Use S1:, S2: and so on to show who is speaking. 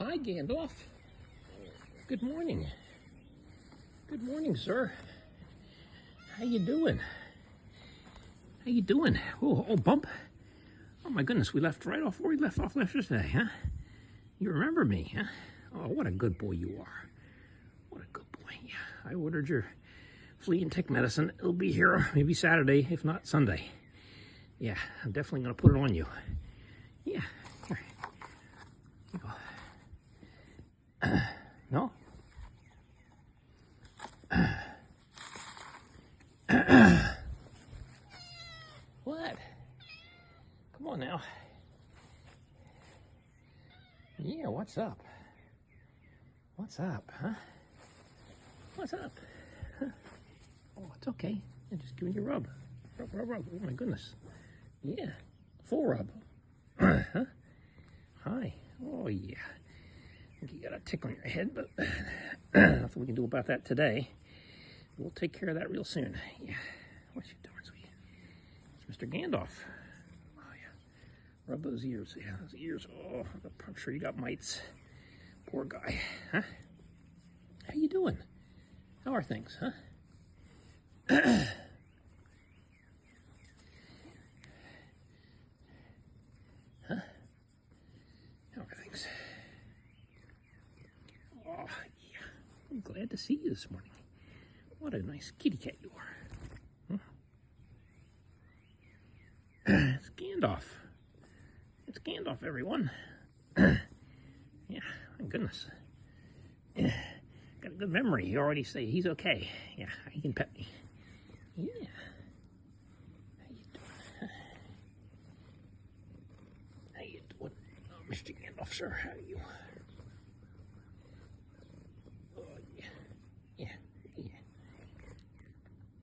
S1: Hi, Gandalf. Good morning. Good morning, sir. How you doing? How you doing? Oh, bump. Oh, my goodness, we left right off where we left off yesterday, huh? You remember me, huh? Oh, what a good boy you are. What a good boy. Yeah, I ordered your flea and tick medicine. It'll be here maybe Saturday, if not Sunday. Yeah, I'm definitely going to put it on you. Yeah. Here. You go. No? What? Come on now. Yeah, what's up? What's up, huh? What's up? Huh? Oh, it's okay. I'm just giving you a rub. Rub. Oh, my goodness. Yeah, full rub. Huh? Hi. Oh, yeah. I think you got a tick on your head, but nothing we can do about that today. We'll take care of that real soon. Yeah. What you doing, sweetie? It's Mr. Gandalf. Oh, yeah. Rub those ears. Yeah, those ears. Oh, I'm sure you got mites. Poor guy. Huh? How you doing? How are things, huh? Huh? How are things? Oh, yeah. I'm glad to see you this morning. What a nice kitty cat you are. Huh? It's Gandalf. It's Gandalf, everyone. Yeah, my goodness. Yeah. Got a good memory. You already say he's okay. Yeah, he can pet me. Yeah. How you doing? How you doing? Oh, Mr. Gandalf, sir, how are you?